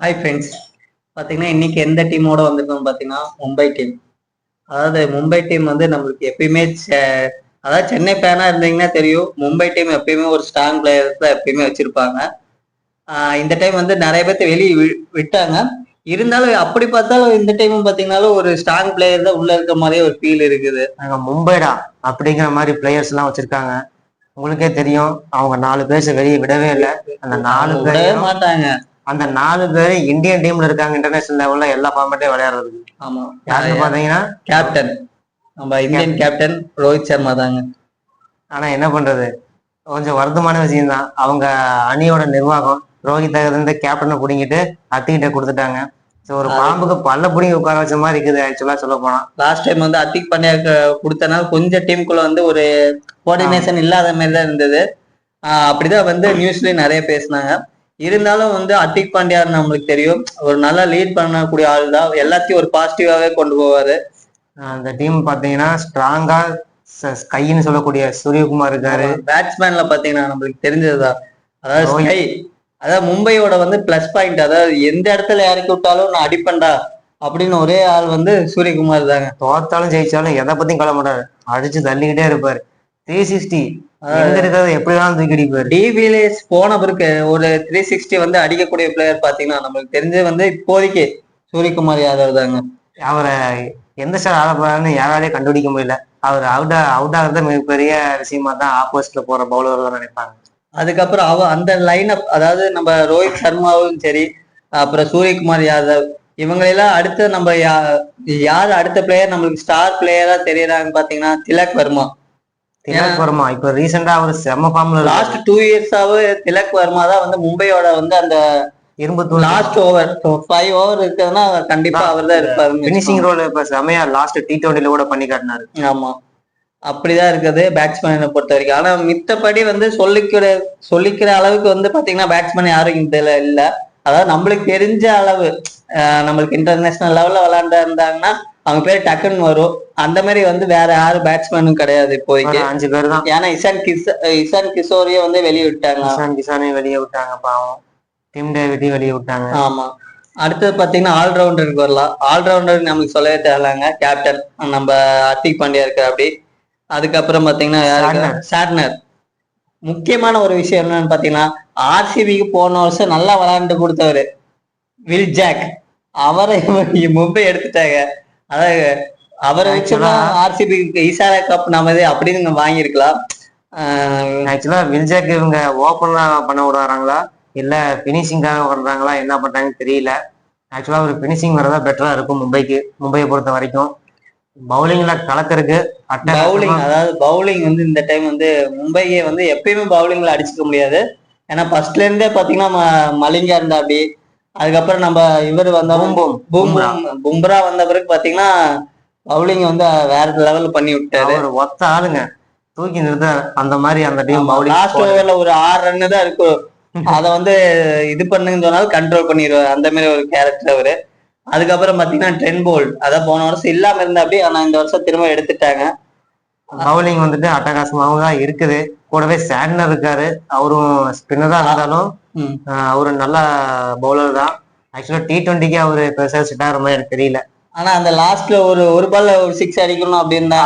Hi friends. பார்த்தீங்கன்னா இன்னைக்கு எந்த டீமோட வந்திருக்கோம்னு பார்த்தீங்கன்னா மும்பை டீம். அதாவது மும்பை டீம் வந்து நம்மளுக்கு எப்பயுமே அதாவது சென்னை ஃபேனா இருந்தீங்கன்னா தெரியும், மும்பை டீம் எப்பயுமே ஒரு ஸ்ட்ராங் பிளேயர்ஸ் தான் எப்பயுமே வச்சிருப்பாங்க. இந்த டைம் வந்து நிறைய பேர்த்த வெளியே விட்டாங்க. இருந்தாலும் அப்படி பார்த்தாலும் இந்த டைமும் பார்த்தீங்கன்னாலும் ஒரு ஸ்ட்ராங் பிளேயர் தான் உள்ள இருக்க மாதிரியே ஒரு ஃபீல் இருக்குது. நாங்க மும்பைடா அப்படிங்கிற மாதிரி பிளேயர்ஸ் எல்லாம் வச்சிருக்காங்க. உங்களுக்கே தெரியும், அவங்க 4 பேர்ஸ் வெளியே விடவே இல்லை. அந்த 4 விடவே பேரும் மாட்டாங்க. அந்த 4 பேரு இந்தியன் டீம்ல இருக்காங்க, இன்டர்நேஷனல் லெவல்ல எல்லா ஃபார்மேட்டையும் விளையாடுறதுக்கு. ஆமா, யாருன்னு பாத்தீங்கன்னா கேப்டன், நம்ம இந்தியன் கேப்டன் ரோஹித் சர்மா தாங்க. ஆனா என்ன பண்றது, கொஞ்சம் வருத்தமான விஷயம் தான். அவங்க அணியோட நிர்வாகம் ரோஹித் இருந்து கேப்டனை பிடிங்கிட்டு அத்திகிட்ட கொடுத்துட்டாங்க. ஸோ ஒரு பாம்புக்கு பல்ல பிடிங்கி உட்கார வச்ச மாதிரி இருக்குது ஆக்சுவலா சொல்ல போனா. லாஸ்ட் டைம் வந்து அத்திக் பாண்டியா கொடுத்தனால கொஞ்சம் டீமுக்குள்ள வந்து ஒரு கோஆர்டினேஷன் இல்லாத மாதிரி தான் இருந்தது. அப்படிதான் வந்து நியூஸ்லயும் நிறைய பேசினாங்க. இருந்தாலும் வந்து அத்திக் பாண்டியா நம்மளுக்கு தெரியும், ஒரு நல்லா லீட் பண்ணக்கூடிய ஆள் தான். எல்லாத்தையும் ஒரு பாசிட்டிவாவே கொண்டு போவாரு. அந்த டீம் பாத்தீங்கன்னா ஸ்ட்ராங்கா ஸ்கைன்னு சொல்லக்கூடிய சூரியகுமார் இருக்காரு. பேட்ஸ்மேன்ல பாத்தீங்கன்னா நம்மளுக்கு தெரிஞ்சதுதான். அதாவது ஸ்கை, அதாவது மும்பையோட வந்து பிளஸ் பாயிண்ட், அதாவது எந்த இடத்துல இறக்கி விட்டாலும் நான் அடிப்பேன்டா அப்படின்னு ஒரே ஆள் வந்து சூரியகுமார் தாங்க. தோத்தாலும் ஜெயிச்சாலும் எதை பத்தியும் கவலை மாட்டாரு, அடிச்சு தள்ளிக்கிட்டே இருப்பாரு. 360 எப்படிதான் தூக்கி அடிப்பாரு. டிவிலியர்ஸ் போன பிறகு ஒரு 360 வந்து அடிக்கக்கூடிய பிளேயர் பாத்தீங்கன்னா நம்மளுக்கு தெரிஞ்சது வந்து இப்போதைக்கு சூரியகுமார் யாதவ் தாங்க. அவரை எந்த ஸ்டார் ஆட போறாருன்னு யாராலையும் கண்டுபிடிக்க முடியல. அவர் அவுட் ஆகுறது மிகப்பெரிய விஷயமா தான் ஆப்போசிட்ல போற பவுலர் தான் நினைப்பாங்க. அதுக்கப்புறம் அந்த லைன் அப், அதாவது நம்ம ரோஹித் சர்மாவும் சரி, அப்புறம் சூரியகுமார் யாதவ், இவங்களெல்லாம் அடுத்து நம்ம யார் அடுத்த பிளேயர் நம்மளுக்கு ஸ்டார் பிளேயரா தெரியறாங்கன்னு பாத்தீங்கன்னா திலக் வர்மா. திலக் வர்மா இப்ப ரீசெண்டா அவர் செம்ம ஃபார்ம்ல லாஸ்ட் 2 இயர்ஸாவே திலக் வர்மா தான் வந்து மும்பையோட வந்து அந்த இரும்பு தூள். லாஸ்ட் ஓவர் 5 ஓவர் இருக்குதுன்னா கண்டிப்பா அவர் தான் இருப்பாரு. பினிஷிங் ரோல் இப்ப செமையா லாஸ்ட் T20 கூட பண்ணி காட்டினாரு. ஆமா, அப்படிதான் இருக்குது பேட்ஸ்மேனை பொறுத்த வரைக்கும். ஆனா மித்தபடி வந்து சொல்லிக்கிற அளவுக்கு வந்து பாத்தீங்கன்னா பேட்ஸ்மேன் யாரும் இதுல இல்ல. அதாவது நம்மளுக்கு தெரிஞ்ச அளவு, நம்மளுக்கு இன்டர்நேஷனல் லெவல்ல விளையாண்டா இருந்தாங்கன்னா அவங்க பேர் டக்குன்னு வரும். அந்த மாதிரி வந்து வேற யாரும் பேட்ஸ்மேனும் கிடையாது இப்போதைக்கு. 5 பேர் தான். ஏன்னா இசான் கிஷோரையே வந்து வெளியே விட்டாங்க. இசான் கிஷானையும் வெளியே விட்டாங்க பாவம். டிம் டேவிடையும் வெளியே விட்டாங்க. ஆமா. அடுத்தது பாத்தீங்கன்னா ஆல்ரவுண்டருக்கு வரலாம். ஆல்ரவுண்டர் நம்மளுக்கு சொல்லவே தேவையில்லைங்க, கேப்டன் நம்ம ஹர்திக் பாண்டியா இருக்காரு அப்படி. அதுக்கப்புறம் பாத்தீங்கன்னா சாட்னர். முக்கியமான ஒரு விஷயம் என்னன்னு பாத்தீங்கன்னா, ஆர்சிபிக்கு போன வருஷம் நல்லா விளையாண்டு கொடுத்தவரு வில் ஜாக், அவரை மும்பை எடுத்துட்டாங்க. அதாவது அவரை வச்சுதான் ஆர்சிபிக்கு ஈசாரா கப் நமது அப்படின்னு வாங்கியிருக்கலாம். ஆக்சுவலா வில் ஜாக் இவங்க ஓப்பனா பண்ண விடுறாங்களா இல்ல பினிஷிங்காக பண்றாங்களா, என்ன பண்றாங்கன்னு தெரியல. ஆக்சுவலா ஒரு பினிஷிங் வரதா பெட்டரா இருக்கும் மும்பையை பொறுத்த வரைக்கும். பவுலிங்ல கலக்கருக்கு பவுலிங், அதாவது பவுலிங் வந்து இந்த டைம் வந்து மும்பையை வந்து எப்பயுமே பவுலிங்ல அடிச்சுக்க முடியாது. ஏன்னா ஃபர்ஸ்ட்ல இருந்தே பாத்தீங்கன்னா மலிங்கா இருந்தா அப்படி. அதுக்கப்புறம் நம்ம இவர் வந்தவரும் பும்ரா வந்த பிறகு பாத்தீங்கன்னா பவுலிங் வந்து வேற லெவல் பண்ணி விட்டாரு. ஒரு ஒத்த ஆளுங்க தூக்கி நிறுத்த அந்த மாதிரி அந்த டீம் பவுலிங். லாஸ்ட் ஓவர்ல ஒரு 6 ரன் தான் இருக்கும், அதை வந்து இது பண்ணுன்னு சொன்னாலும் கண்ட்ரோல் பண்ணிடுவாரு. அந்த மாதிரி ஒரு கேரக்டர் அவரு. அதுக்கப்புறம் பாத்தீங்கன்னா ட்ரெண்ட் போல்ட், அதான் போன வருஷம் இல்லாம இருந்தா அப்படி, ஆனா இந்த வருஷம் திரும்ப எடுத்துட்டாங்க. பவுலிங் வந்துட்டு அட்டகாசமாகவும் தான் இருக்குது. கூடவே சாட்னர் இருக்காரு, அவரும் ஸ்பின்னரா இருந்தாலும் அவரு நல்ல பவுலர் தான். ஆக்சுவலா T20க்கு அவரு பெருசா செட் ஆகிற மாதிரி எனக்கு தெரியல. ஆனா அந்த லாஸ்ட்ல ஒரு பால்ல ஒரு 6 அடிக்கணும் அப்படின்னா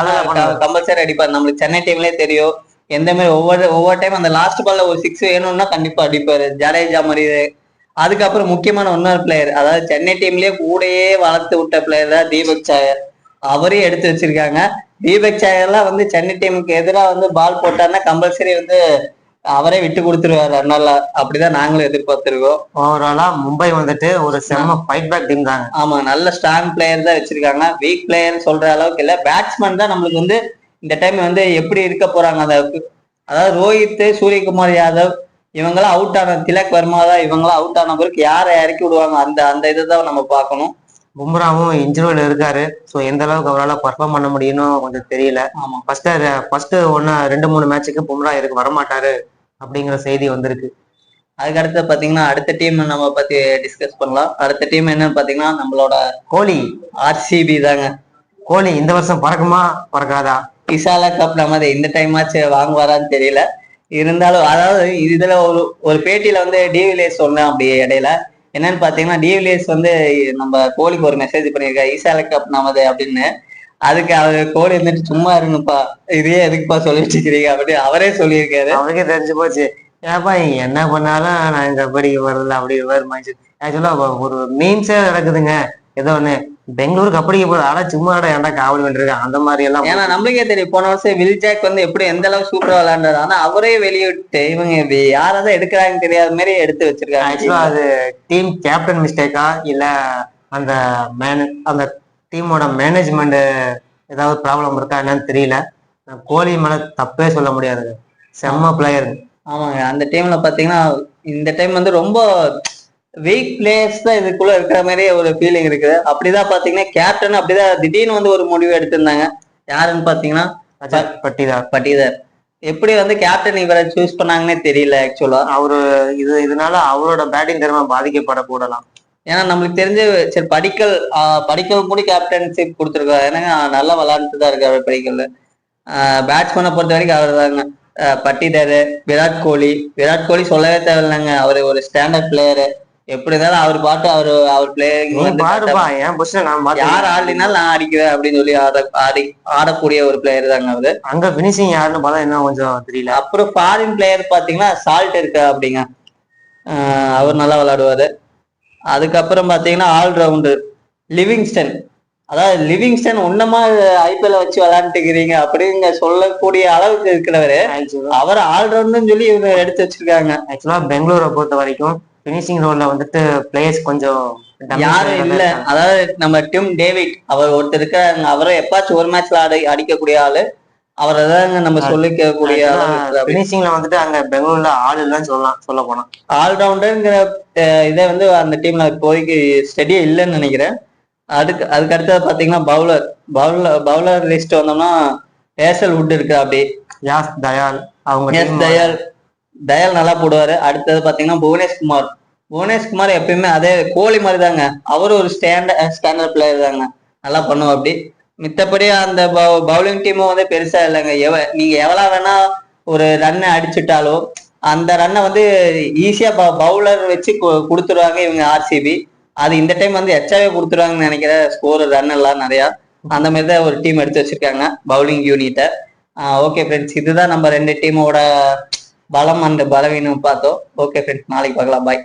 கம்பல்சரி அடிப்பாரு. நம்மளுக்கு சென்னை டீம்லயே தெரியும் எந்த மாதிரி ஒவ்வொரு டைம் அந்த லாஸ்ட் பால்ல ஒரு 6 வேணும்னா கண்டிப்பா அடிப்பாரு, ஜடேஜா மாதிரி. அதுக்கப்புறம் முக்கியமான இன்னொரு பிளேயர், அதாவது சென்னை டீம்லயே கூடயே வளர்த்து விட்ட பிளேயர் தான் தீபக் சாயர். அவரையும் எடுத்து வச்சிருக்காங்க. தீபக் சாயர்லாம் வந்து சென்னை டீமுக்கு எதிராக வந்து பால் போட்டாருன்னா கம்பல்சரி வந்து அவரே விட்டு கொடுத்துருவாரு. அதனால அப்படிதான் நாங்களும் எதிர்பார்த்திருக்கோம். ஓவராலா மும்பை வந்துட்டு ஒரு செம்ம ஃபைட் பேக் டீம் தாங்க. ஆமா, நல்ல ஸ்ட்ராங் பிளேயர் தான் வச்சிருக்காங்க. வீக் பிளேயர் சொல்ற அளவுக்கு இல்ல. பேட்ஸ்மேன் தான் நம்மளுக்கு வந்து இந்த டைம் வந்து எப்படி இருக்க போறாங்க. அதாவது ரோஹித், சூரியகுமார் யாதவ் இவங்கெல்லாம் அவுட் ஆன, திலக் வர்மா தான் இவங்கெல்லாம் அவுட் ஆன பிறகு யாரை இறக்கி விடுவாங்க, அந்த இதை தான் நம்ம பார்க்கணும். பும்ராவும் இன்ஜுரியில இருக்காரு. ஸோ எந்த அளவுக்கு அவரால் பர்ஃபார்ம் பண்ண முடியும்னு கொஞ்சம் தெரியல. ஆமா, ஃபர்ஸ்ட் 2-3 மேட்சுக்கு பும்ரா இருக்கு வரமாட்டாரு அப்படிங்கிற செய்தி வந்திருக்கு. அதுக்கு அடுத்து பாத்தீங்கன்னா அடுத்த டீம் நம்ம பத்தி டிஸ்கஸ் பண்ணலாம். அடுத்த டீம் என்னன்னு பாத்தீங்கன்னா நம்மளோட கோலி, ஆர்சிபி தாங்க. கோலி இந்த வருஷம் பறக்குமா பறக்காதா? இசாலா கப் நம்ம இந்த டைம் ஆச்சு வாங்குவாரான்னு தெரியல. இருந்தாலும் அதாவது இதுல ஒரு பேட்டியில வந்து டிவிலியர்ஸ் சொன்னேன் அப்படியே இடையில, என்னன்னு பாத்தீங்கன்னா டிவிலியர்ஸ் வந்து நம்ம கோலிக்கு ஒரு மெசேஜ் பண்ணியிருக்காரு ஈசால கப் நமது அப்படின்னு. அதுக்கு அவர் கோலி இருந்துட்டு சும்மா இருங்கப்பா இதே எதுக்குப்பா சொல்லிட்டு இருக்கிறீங்க அப்படின்னு அவரே சொல்லியிருக்காரு. அவருக்கே தெரிஞ்சு போச்சு, ஏப்பா நீங்க என்ன பண்ணாலும் நான் கபடி வரல அப்படி மைண்ட் செட். ஆக்சுவலா ஒரு மீம்ஸே நடக்குதுங்க, ஏதோ ஒண்ணு பெங்களூர் கபடிக்கு போகுது, ஆனா சும்மா ஏன்டா காவல் பண்ணிருக்கேன் அந்த மாதிரி எல்லாம். ஏன்னா நம்மளுக்கே தெரியும் போன வருஷம் வில்ஜாக் வந்து எப்படி எந்த அளவுக்கு சூப்பரா விளையாண்டாரு. ஆனா அவரே வெளியிட்டு இவங்க இது யாராவது எடுக்கிறாங்கன்னு தெரியாத மாதிரி எடுத்து வச்சிருக்காங்க. ஆக்சுவலா அது டீம் கேப்டன் மிஸ்டேக்கா இல்ல அந்த அந்த டீமோட மேனேஜ்மெண்ட் ஏதாவது ப்ராப்ளம் இருக்கா என்னன்னு தெரியல. கோலி மேல தப்பே சொல்ல முடியாது, செம்ம பிளேயர். ஆமாங்க, அந்த டீம்ல பாத்தீங்கன்னா இந்த டைம் வந்து ரொம்ப வீக் பிளேயர்ஸ் தான் இதுக்குள்ள இருக்கிற மாதிரியே ஒரு ஃபீலிங் இருக்குது. அப்படிதான் பாத்தீங்கன்னா கேப்டன் அப்படிதான் திடீர்னு வந்து ஒரு முடிவு எடுத்திருந்தாங்க. யாருன்னு பாத்தீங்கன்னா பட்டிதார். எப்படி வந்து கேப்டன் இவரை சூஸ் பண்ணாங்கன்னே தெரியல ஆக்சுவலா. அவரு இதனால அவரோட பேட்டிங் திறமை பாதிக்கப்படக்கூடலாம். ஏன்னா நம்மளுக்கு தெரிஞ்சு சரி படிக்கல் கூட கேப்டன்ஷிப் கொடுத்துருக்காரு. ஏன்னா நல்லா விளையாண்டுட்டு தான் இருக்காரு படிக்கல். பேட்ஸ்மேனை பொறுத்த வரைக்கும் அவர் தாங்க. பட்டிதாரு, விராட் கோலி சொல்லவே தேவையில்லைங்க, அவரு ஒரு ஸ்டாண்டர்ட் பிளேயரு. எப்படி இருந்தாலும் அவர் பாட்டு அவர் பிளேயர் யார் ஆடினாலும் நான் அடிக்கிறேன் அப்படின்னு சொல்லி ஆடக்கூடிய ஒரு பிளேயர் தாங்க அவரு. அங்க பினிஷிங் யாருன்னு பார்த்தா என்ன கொஞ்சம் தெரியல. அப்புறம் ஃபாரின் பிளேயர் பாத்தீங்கன்னா சால்ட் இருக்கா அப்படிங்க, அவர் நல்லா விளையாடுவாரு. அதுக்கப்புறம் பாத்தீங்கன்னா ஆல்ரவுண்டர் லிவிங்ஸ்டன். அதாவது லிவிங்ஸ்டன் உன்னமா ஐபிஎல் வச்சு விளையாண்டுக்கிறீங்க அப்படிங்க சொல்லக்கூடிய அளவுக்கு இருக்கிறவரு அவர் ஆல்ரவுண்டர்னு சொல்லி இவங்க எடுத்து வச்சிருக்காங்க. ஆக்சுவலா பெங்களூரை பொறுத்த வரைக்கும் பினிஷிங் ரோல்ல வந்துட்டு பிளேயர்ஸ் கொஞ்சம் யாரும் இல்ல. அதாவது நம்ம டிம் டேவிட் அவர் ஒருத்தர் இருக்காங்க, அவரை எப்பாச்சும் ஒரு மேட்ச்ல அடிக்கக்கூடிய ஆளு அவரை தாங்க நம்ம சொல்லிக்கக்கூடிய பினிஷிங்ல வந்துட்டு அங்க பெங்களூர்ல ஆள் இல்லைன்னு சொல்ல போனா. ஆல்ரவுண்டர்ங்கிற இதை வந்து அந்த டீம்ல இப்போதைக்கு ஸ்டெடியே இல்லைன்னு நினைக்கிறேன். அதுக்கு அடுத்தது பாத்தீங்கன்னா பவுலர் லிஸ்ட் வந்தோம்னா ஹேசல்வுட் இருக்கு அப்படி. தயால் தயால் நல்லா போடுவாரு. அடுத்தது பாத்தீங்கன்னா புவனேஷ்குமார் எப்பயுமே அதே கோலி மாதிரி தாங்க, அவரு ஒரு ஸ்டாண்டர்ட் பிளேயர் தாங்க, நல்லா பண்ணுவோம் அப்படி. மித்தபடி அந்த பவுலிங் டீமும் வந்து பெருசா இல்லைங்க. நீங்க எவ்வளவு வேணா ஒரு ரன்னை அடிச்சுட்டாலும் அந்த ரன்னை வந்து ஈஸியா பவுலர் வச்சு கொடுத்துருவாங்க இவங்க ஆர்சிபி. அது இந்த டைம் வந்து எச்சாவே கொடுத்துருவாங்கன்னு நினைக்கிற ஸ்கோர் ரன் எல்லாம் நிறையா. அந்த மாதிரி தான் ஒரு டீம் எடுத்து வச்சிருக்காங்க பவுலிங் யூனிட்டை. ஓகே ஃப்ரெண்ட்ஸ், இதுதான் நம்ம ரெண்டு டீமோட பலம் அண்ட் பலவீனம் பார்த்தோம். ஓகே ஃப்ரெண்ட்ஸ், நாளைக்கு பார்க்கலாம். பாய்.